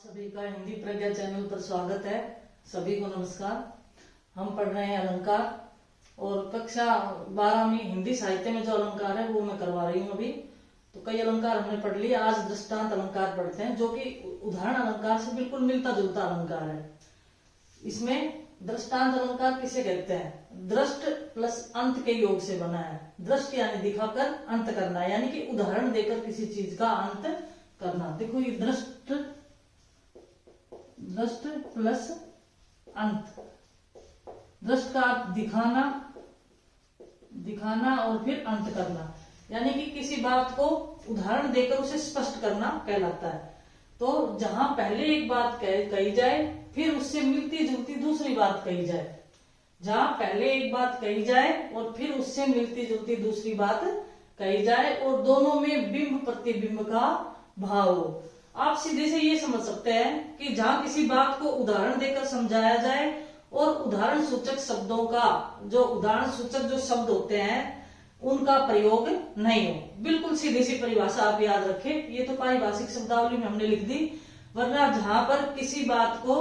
सभी का हिंदी प्रज्ञा चैनल पर स्वागत है। सभी को नमस्कार। हम पढ़ रहे हैं अलंकार और कक्षा 12 में हिंदी साहित्य में जो अलंकार है वो मैं करवा रही हूँ अभी। तो कई अलंकार हमने पढ़ लिए, आज दृष्टांत अलंकार पढ़ते हैं जो कि उदाहरण अलंकार से बिल्कुल मिलता जुलता अलंकार है। इसमें दृष्टांत अलंकार किसे कहते हैं? दृष्ट प्लस अंत के योग से बना है। दृष्ट यानी दिखाकर, अंत करना यानी कि उदाहरण देकर किसी चीज का अंत करना। देखो ये दृष्ट प्लस अंत, दृष्ट का दिखाना, दिखाना और फिर अंत करना यानी कि किसी बात को उदाहरण देकर उसे स्पष्ट करना कहलाता है। तो जहां पहले एक बात कही जाए फिर उससे मिलती जुलती दूसरी बात कही जाए, जहां पहले एक बात कही जाए और फिर उससे मिलती जुलती दूसरी बात कही जाए और दोनों में बिंब प्रतिबिंब का भाव हो। आप सीधे से ये समझ सकते हैं कि जहां किसी बात को उदाहरण देकर समझाया जाए और उदाहरण सूचक शब्दों का उदाहरण सूचक जो शब्द होते हैं उनका प्रयोग नहीं हो। बिल्कुल सीधी सी परिभाषा आप याद रखें, ये तो पारिभाषिक शब्दावली में हमने लिख दी। वरना जहां पर किसी बात को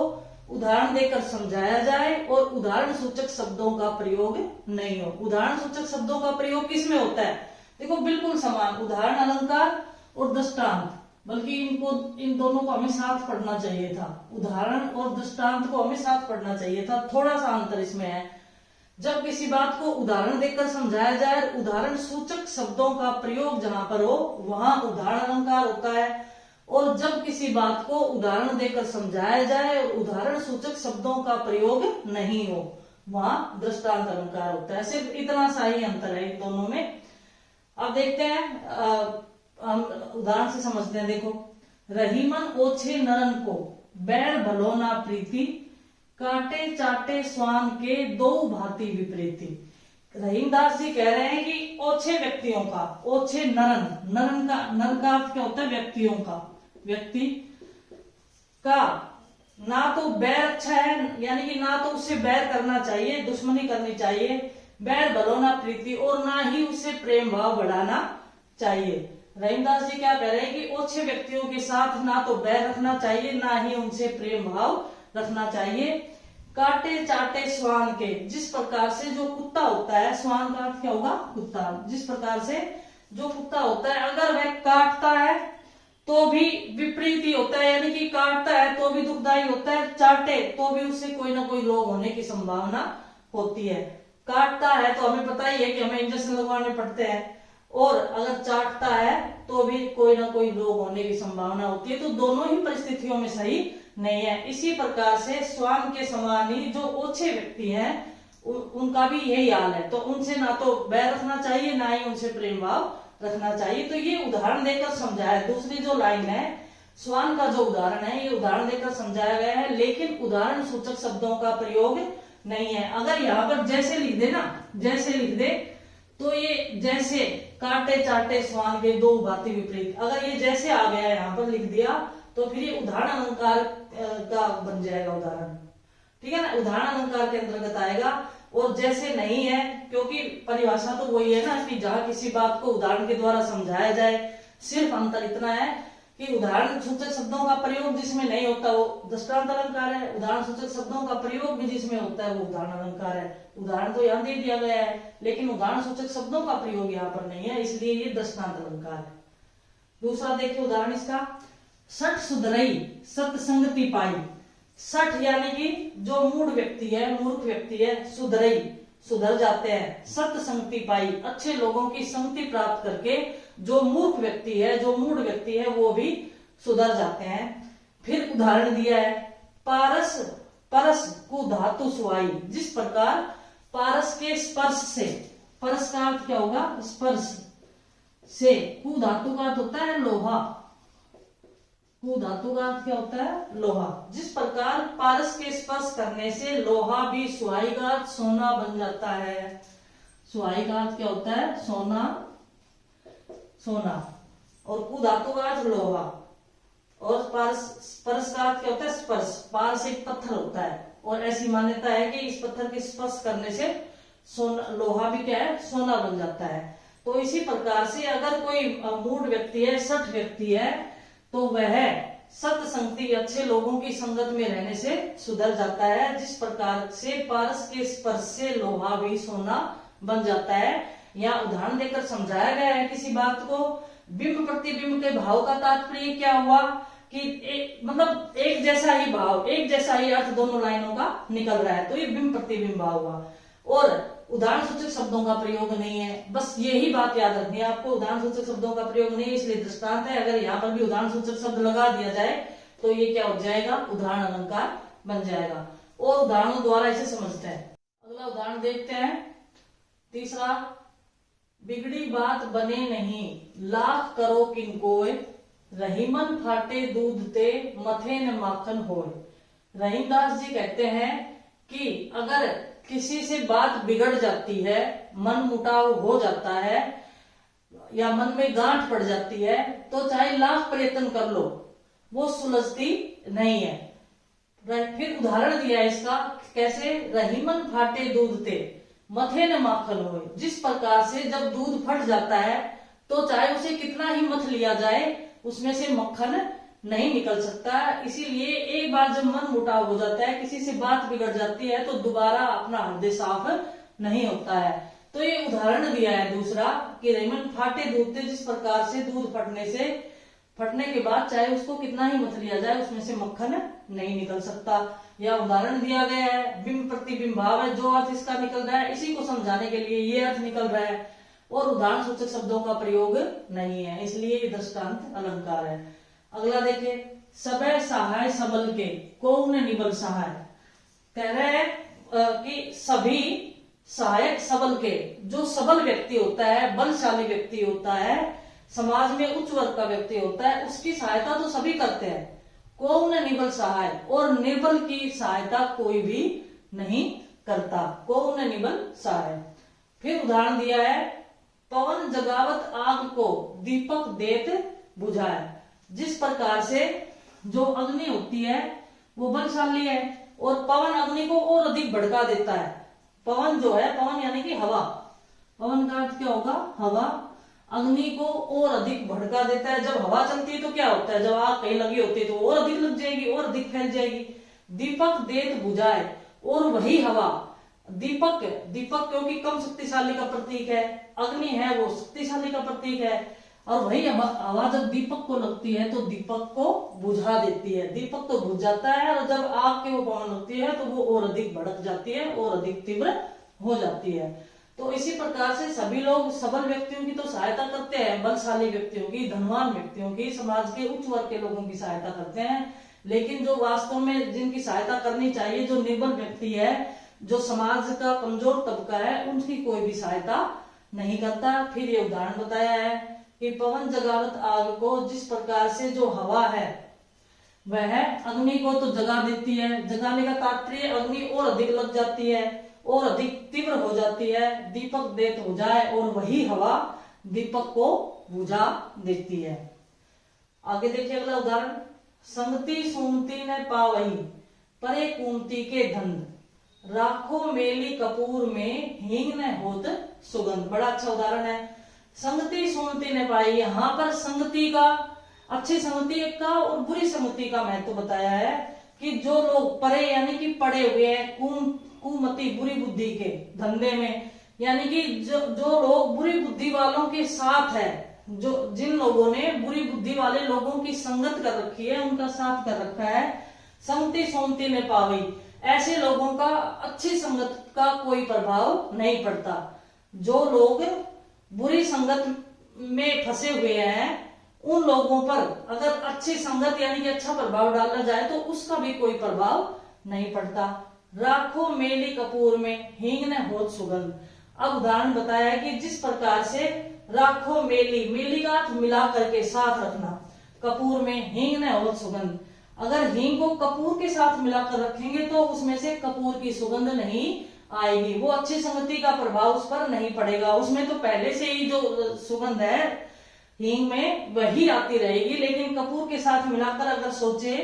उदाहरण देकर समझाया जाए और उदाहरण सूचक शब्दों का प्रयोग नहीं हो। उदाहरण सूचक शब्दों का प्रयोग किसमें होता है? देखो बिल्कुल समान, उदाहरण अलंकार और दृष्टांत, बल्कि इन दोनों को हमें साथ पढ़ना चाहिए था। उदाहरण और दृष्टांत को हमें साथ पढ़ना चाहिए था। थोड़ा सा अंतर इसमें है। जब किसी बात को उदाहरण देकर समझाया जाए, उदाहरण सूचक शब्दों का प्रयोग जहां पर हो वहां उदाहरण अलंकार होता है, और जब किसी बात को उदाहरण देकर समझाया जाए और उदाहरण सूचक शब्दों का प्रयोग नहीं हो वहां दृष्टांत अलंकार होता है। सिर्फ इतना सा ही अंतर है इन दोनों में। अब देखते हैं, हम उदाहरण से समझते हैं। देखो, रहीमन ओछे नरन को बैर भलो ना प्रीति, काटे चाटे स्वान के दो भांति विपरीति। रहीमदास जी कह रहे हैं कि ओछे व्यक्तियों का, ओछे नरन, नरन का, नर का अर्थ क्या होता है? व्यक्तियों का, व्यक्ति का ना तो बैर अच्छा है, यानी कि ना तो उससे बैर करना चाहिए, दुश्मनी करनी चाहिए, बैर भलो ना प्रीति, और ना ही उससे प्रेम भाव बढ़ाना चाहिए। रहीमदास जी क्या कह रहे हैं कि ओछे व्यक्तियों के साथ ना तो बैर रखना चाहिए, ना ही उनसे प्रेम भाव रखना चाहिए। काटे चाटे स्वान के, जिस प्रकार से जो कुत्ता होता है, स्वान का अर्थ क्या होगा? कुत्ता। जिस प्रकार से जो कुत्ता होता है अगर वह काटता है तो भी विपरीत ही होता है, यानी कि काटता है तो भी दुखदायी होता है, चाटे तो भी उससे कोई ना कोई रोग होने की संभावना होती है। काटता है तो हमें पता ही है कि हमें इंजेक्शन लगवाने पड़ते हैं, और अगर चाटता है तो भी कोई ना कोई रोग होने की संभावना होती है। तो दोनों ही परिस्थितियों में सही नहीं है। इसी प्रकार से स्वान के समान ही जो ओछे व्यक्ति हैं उनका भी यही हाल है। तो उनसे ना तो बैर रखना चाहिए, ना ही उनसे प्रेम भाव रखना चाहिए। तो ये उदाहरण देकर समझाया। दूसरी जो लाइन है, स्वान का जो उदाहरण है, ये उदाहरण देकर समझाया गया है, लेकिन उदाहरण सूचक शब्दों का प्रयोग नहीं है। अगर यहाँ पर जैसे लिख दे ना, जैसे लिख दे तो ये जैसे, काटे चाटे स्वान के दो भांति विपरीत, अगर ये जैसे आ गया यहाँ पर लिख दिया तो फिर ये उदाहरण अलंकार का बन जाएगा उदाहरण, ठीक है ना, उदाहरण अलंकार के अंतर्गत आएगा। और जैसे नहीं है, क्योंकि परिभाषा तो वही है ना कि जहां किसी बात को उदाहरण के द्वारा समझाया जाए। सिर्फ अंतर इतना है कि उदाहरण सूचक शब्दों का प्रयोग जिसमें नहीं होता वो दृष्टांत अलंकार है, उदाहरण सूचक शब्दों का प्रयोग भी जिसमें होता है वो उदाहरण अलंकार है। उदाहरण तो यहाँ दे दिया गया है, लेकिन उदाहरण सूचक शब्दों का प्रयोग यहाँ पर नहीं है, इसलिए ये दृष्टांत अलंकार है। दूसरा देखिए उदाहरण इसका, सठ सुधरई सत्संगति पाई। सठ यानी कि जो मूढ़ व्यक्ति है, मूर्ख व्यक्ति है, सुधरई सुधर जाते हैं, सत्संगति पाई अच्छे लोगों की संगति प्राप्त करके जो मूर्ख व्यक्ति है, जो मूढ़ व्यक्ति है, वो भी सुधर जाते हैं। फिर उदाहरण दिया है, पारस परस को धातु सुहाई। जिस प्रकार पारस के स्पर्श से, परस का अर्थ क्या होगा? स्पर्श से, कु धातु का अर्थ होता है लोहा, कु धातु का अर्थ क्या होता है? लोहा। जिस प्रकार पारस के स्पर्श करने से लोहा भी सुहाई का अर्थ सोना बन जाता है। सुहाई का अर्थ क्या होता है? सोना, सोना, और कु धातु का अर्थ लोहा, और स्पर्श का अर्थ क्या होता है? स्पर्श। पारस एक पत्थर होता है और ऐसी मान्यता है कि इस पत्थर के स्पर्श करने से सोना, लोहा भी क्या है? सोना बन जाता है। तो इसी प्रकार से अगर कोई मूढ़ व्यक्ति है, सठ व्यक्ति है, तो वह सत्संगति अच्छे लोगों की संगत में रहने से सुधर जाता है, जिस प्रकार से पारस के स्पर्श से लोहा भी सोना बन जाता है। यहाँ उदाहरण देकर समझाया गया है किसी बात को। बिंब प्रतिबिंब के भाव का तात्पर्य क्या हुआ कि मतलब एक जैसा ही भाव, एक जैसा ही अर्थ दोनों लाइनों का निकल रहा है, तो ये बिंब प्रतिबिंब भाव हुआ। और उदाहरण सूचक शब्दों का प्रयोग नहीं है, बस यही बात याद रखनी है आपको, उदाहरण सूचक शब्दों का प्रयोग नहीं है, इसलिए दृष्टांत है। अगर यहाँ पर भी उदाहरण सूचक शब्द लगा दिया जाए तो ये क्या हो जाएगा, उदाहरण अलंकार बन जाएगा। और उदाहरणों द्वारा इसे समझते हैं। अगला उदाहरण देखते हैं, तीसरा, बिगड़ी बात बने नहीं, लाख करो किनकोय, रहीमन फाटे दूध ते, मथे न माखन होय। रहीमदास जी कहते हैं कि अगर किसी से बात बिगड़ जाती है, मन मुटाव हो जाता है या मन में गांठ पड़ जाती है, तो चाहे लाख प्रयत्न कर लो वो सुलझती नहीं है। फिर उदाहरण दिया इसका, कैसे, रहीमन फाटे दूध ते, मथे न माखन होए। जिस प्रकार से जब दूध फट जाता है तो चाहे उसे कितना ही मथ लिया जाए उसमें से मक्खन नहीं निकल सकता। इसीलिए एक बार जब मन मुटाव हो जाता है, किसी से बात बिगड़ जाती है, तो दोबारा अपना हृदय साफ नहीं होता है। तो ये उदाहरण दिया है दूसरा कि रहीमन फाटे दूध थे, जिस प्रकार से दूध फटने के बाद चाहे उसको कितना ही मथ लिया जाए उसमें से मक्खन नहीं निकल सकता। यह उदाहरण दिया गया है। बिंब प्रतिबिंब भाव है, जो अर्थ इसका निकल रहा है इसी को समझाने के लिए ये अर्थ निकल रहा है, और उदाहरण सूचक शब्दों का प्रयोग नहीं है, इसलिए ये दृष्टांत अलंकार है। अगला देखे, सबे सहाय सबल के, कौन निबल सहाय। कह रहे हैं कि सभी सहायक सबल के, जो सबल व्यक्ति होता है, बलशाली व्यक्ति होता है, समाज में उच्च वर्ग का व्यक्ति होता है, उसकी सहायता तो सभी करते हैं। कौन निबल सहाय, और निर्बल की सहायता कोई भी नहीं करता। कौन निबल सहाय। फिर उदाहरण दिया है, पवन जगावत आग को, दीपक देत बुझाए। जिस प्रकार से जो अग्नि होती है वो बलशाली है, और पवन अग्नि को और अधिक भड़का देता है। पवन जो है, पवन यानी कि हवा, पवन का अर्थ क्या होगा, हवा, अग्नि को और अधिक भड़का देता है। जब हवा चलती है तो क्या होता है, जब आग कहीं लगी होती है तो और अधिक लग जाएगी, और अधिक फैल जाएगी। दीपक देत बुझाए, और वही हवा, दीपक क्योंकि कम शक्तिशाली का प्रतीक है, अग्नि है वो शक्तिशाली का प्रतीक है, और वही हवा जब दीपक को लगती है तो दीपक को बुझा देती है। दीपक तो बुझ जाता है, और जब आग के वो पवन लगती है तो वो और अधिक भड़क जाती है और अधिक तीव्र हो जाती है। तो इसी प्रकार से सभी लोग सबल व्यक्तियों की तो सहायता करते हैं, बलशाली व्यक्तियों की, धनवान व्यक्तियों की, समाज के उच्च वर्ग के लोगों की सहायता करते हैं, लेकिन जो वास्तव में जिनकी सहायता करनी चाहिए, जो निर्बल व्यक्ति है, जो समाज का कमजोर तबका है, उनकी कोई भी सहायता नहीं करता। फिर ये उदाहरण बताया है कि पवन जगावत आग को, जिस प्रकार से जो हवा है वह अग्नि को तो जगा देती है, जगाने का तात्पर्य अग्नि और अधिक लग जाती है और अधिक तीव्र हो जाती है। दीपक देत हो जाए, और वही हवा दीपक को बुझा देती है। आगे देखिए अगला उदाहरण, संगति सुमति न पावही, परे कुमति के धंध, राखो मेली कपूर में, हींग न होत सुगंध। बड़ा अच्छा उदाहरण है। संगति सुमति न पाई, यहाँ पर संगति का, अच्छी संगति का और बुरी संगति का महत्व बताया है कि जो लोग परे यानी कि पड़े हुए हैं, कुमति बुरी बुद्धि के धंधे में, यानी कि जो लोग बुरी बुद्धि वालों के साथ है, जो जिन लोगों ने बुरी बुद्धि वाले लोगों की संगत कर रखी है, उनका साथ कर रखा है, संगति सोमती में पावी, ऐसे लोगों का अच्छी संगत का कोई प्रभाव नहीं पड़ता। जो लोग बुरी संगत में फंसे हुए हैं उन लोगों पर अगर अच्छी संगत यानी कि अच्छा प्रभाव डाला जाए तो उसका भी कोई प्रभाव नहीं पड़ता। राखो मेली कपूर में, हींग न होत सुगंध। अब उदाहरण बताया है कि जिस प्रकार से राखो मेली का अर्थ मिला करके साथ रखना, कपूर में हींग न होत सुगंध। अगर हींग को कपूर के साथ मिलाकर रखेंगे तो उसमें से कपूर की सुगंध नहीं आएगी, वो अच्छी संगति का प्रभाव उस पर नहीं पड़ेगा। उसमें तो पहले से ही जो सुगंध है हींग में वही आती रहेगी, लेकिन कपूर के साथ मिलाकर अगर सोचे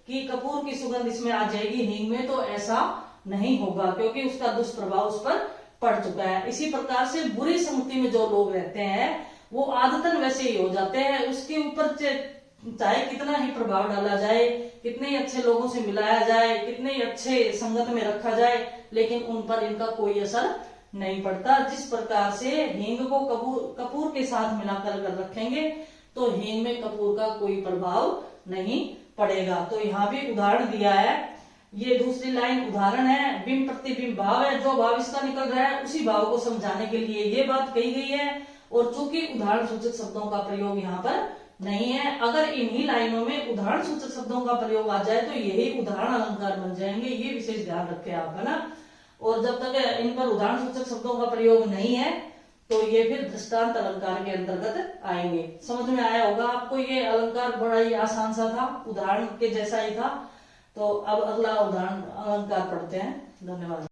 कि कपूर की सुगंध इसमें आ जाएगी हींग में, तो ऐसा नहीं होगा, क्योंकि उसका दुष्प्रभाव उस पर पड़ चुका है। इसी प्रकार से बुरी संगति में जो लोग रहते हैं वो आदतन वैसे ही हो जाते हैं, उसके ऊपर चाहे कितना ही प्रभाव डाला जाए, कितने ही अच्छे लोगों से मिलाया जाए, कितने ही अच्छे संगत में रखा जाए, लेकिन उन पर इनका कोई असर नहीं पड़ता। जिस प्रकार से हींग को कपूर के साथ मिलाकर अगर रखेंगे तो हींग में कपूर का कोई प्रभाव नहीं पड़ेगा। तो यहाँ भी उदाहरण दिया है, ये दूसरी लाइन उदाहरण है, बिंब प्रतिबिंब भाव है, जो भाव इसका निकल रहा है उसी भाव को समझाने के लिए ये बात कही गई है। और चूंकि उदाहरण सूचक शब्दों का प्रयोग यहाँ पर नहीं है, अगर इन्हीं लाइनों में उदाहरण सूचक शब्दों का प्रयोग आ जाए तो यही उदाहरण अलंकार बन जाएंगे, ये विशेष ध्यान रखें आप, है ना। और जब तक इन पर उदाहरण सूचक शब्दों का प्रयोग नहीं है तो ये फिर दृष्टांत अलंकार के अंतर्गत आएंगे। समझ में आया होगा आपको, ये अलंकार बड़ा ही आसान सा था, उदाहरण के जैसा ही था। तो अब अगला उदाहरण अलंकार पढ़ते हैं। धन्यवाद।